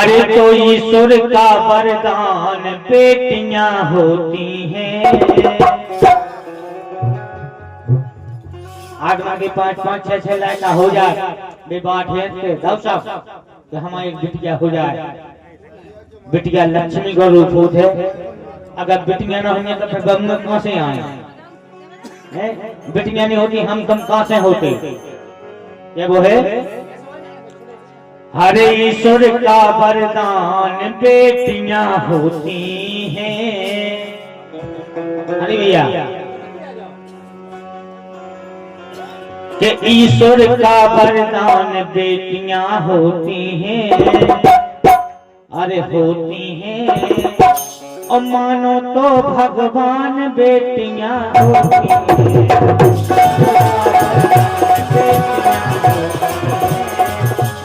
अरे तो ईश्वर का वरदान बेटियां होती हैं। आगमा के 5-5, 6-6 लाइन हो जाए विवाह तो हमारी बिटिया हो जाए। बिटिया लक्ष्मी का रूप होते, अगर बिटियां ना होंगी तो फिर बम कहां से आए? बिटियां नहीं होती हम कम कहां से होते? ये वो है हरे ईश्वर का वरदान बेटियां होती हैं। अरे भैया कि ईश्वर का वरदान बेटियां होती हैं। अरे होती हैं और मानो तो भगवान बेटियां होती हैं।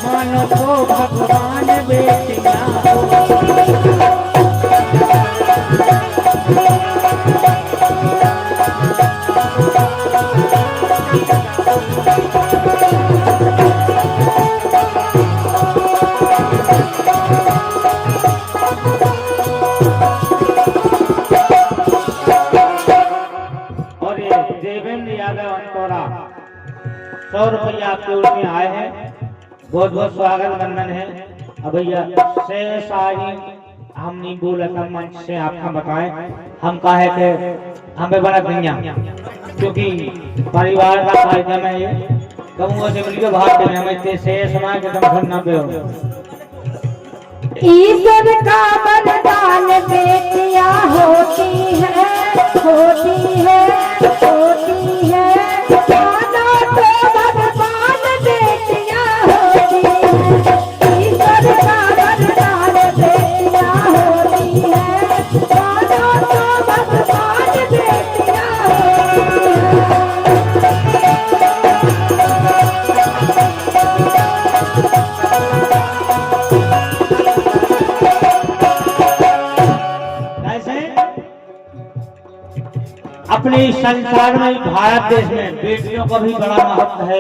मानो तो भगवान बेटियां होती हैं। ₹100 आपके ओर में आए हैं, बहुत बहुत स्वागत वंदन है। अब भैया से सारी हम नहीं बोला था मंच से आपका बताएं, हम कहे थे हमें बड़ा गंजा क्योंकि परिवार का कार्यक्रम है ये, कहूँगा से मिलकर बाहर देने हमें इतने से सुनाए कि तुम सुनना पे हो। ईश्वर का वरदान बेटियां होती है, होती है, होती है। अपने संसार में भारत देश में बेटियों का भी बड़ा महत्व है।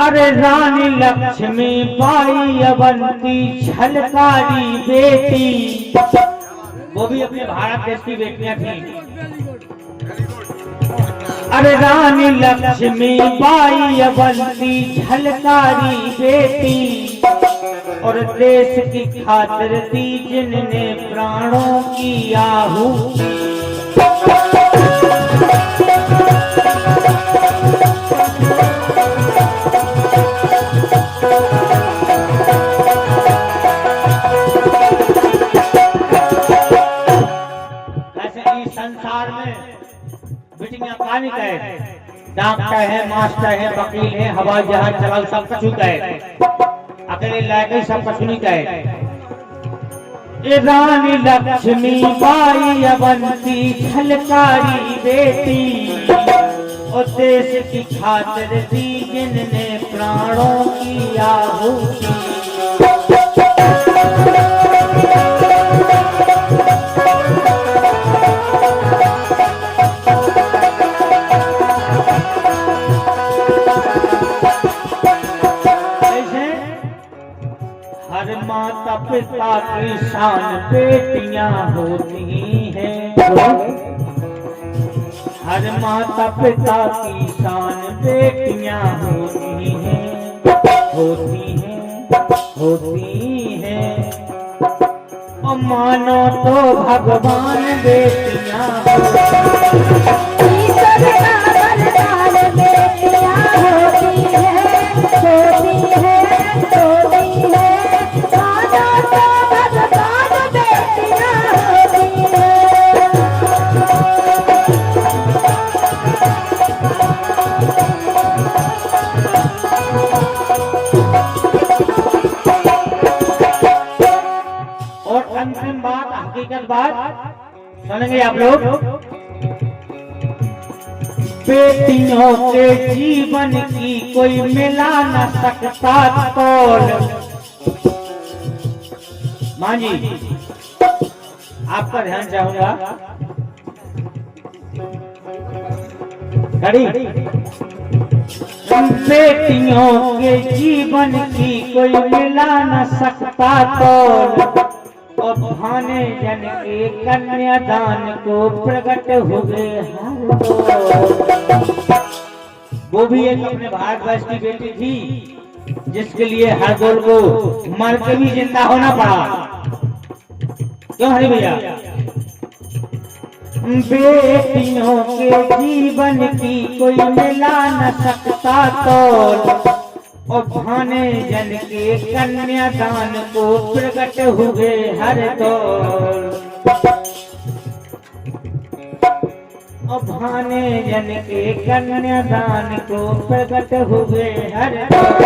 अरे रानी लक्ष्मी बाई अवंती झलकारी बेटी, वो भी अपने भारत देश की बेटियां थी। अरे रानी लक्ष्मी बाई अवंती झलकारी बेटी और देश की खातिर दी जिनने प्राणों की आहुति। ऐसे इस संसार में बिटियां कानी कहे, डॉक्टर है, मास्टर है, वकील है, हवाई जहाज चलाओ, सब कुछ कहे, अकेले लायक सब कुछ नहीं कहे। रानी लक्ष्मी बाई अवंती झलकारी बेटी और देश की खातिर दी जिनने प्राणों की आहुति। हर माता पिता की शान बेटियां होती हैं। हर माता पिता की शान बेटियां होती हैं, होती हैं, होती हैं और मानो तो भगवान बेटियां होती हैं। अंतिम बात, हकीकत बात सुनेंगे आप लोग। बेटियों के जीवन की कोई मिला न सकता तोल। मां जी आपका ध्यान चाहूंगा, खड़ी बेटियों के जीवन की कोई मिला न सकता तोल, और भाने जन के कन्यादान को प्रकट हुए हर दौर। वो भी एक अपने भारतवर्ष की बेटी थी जिसके लिए हर दौर को मर के भी जिंदा होना पड़ा। क्यों हरी भैया? बेटियों के जीवन की कोई मिला न सकता तोल, और भाने जन के कन्यादान को प्रकट हुए हर दौर। और भाने जन के कन्यादान को प्रकट हुए हर दौर।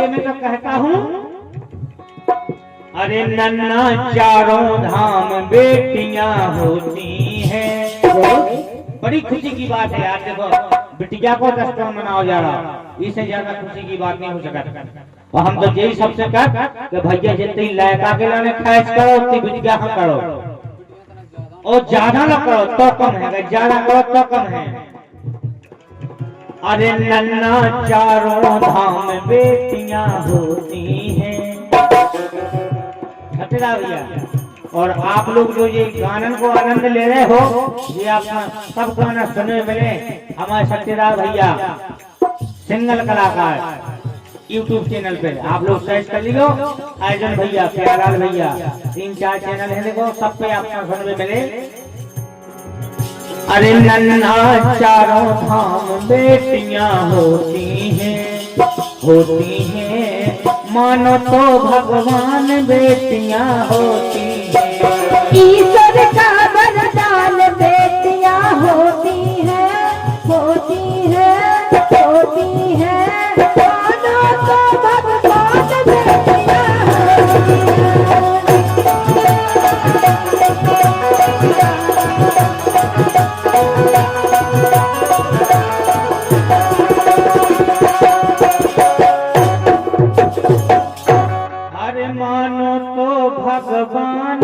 मैं तो कहता हूँ, अरे नन्ना चारों धाम बेटियां होती हैं। बड़ी खुशी की बात है यार। देखो बिटिया को 10 करोड़ मनाओ जा रहा, इससे ज्यादा खुशी की बात नहीं हो सकती। और हम तो यही सबसे कह कि भैया जितनी लड़का के लाने खर्च करो उतनी बिटिया हम करो, और ज्यादा ना करो तो कम है, ज्यादा करो तो कम है। अरे नन्ना चारों धाम बेटियां होती हैं। भैया, और आप लोग जो ये गानन को आनंद ले रहे हो, ये आप सब गाना सुनने मिले हमारे सत्यराज भैया सिंगल कलाकार YouTube चैनल पे आप लोग सर्च कर लियो। अर्जुन भैया, प्यारालाल भैया, 3-4 चैनल है, देखो सब पे आपको सुनने मिले। अरे नन्ना चारों धाम बेटियां होती हैं, मानो तो भगवान बेटियां होती हैं। ईश्वर का वरदान बेटियां होती हैं, होती हैं, होती हैं, मानो तो भगवान बेटियां होती हैं। मानो तो भगवान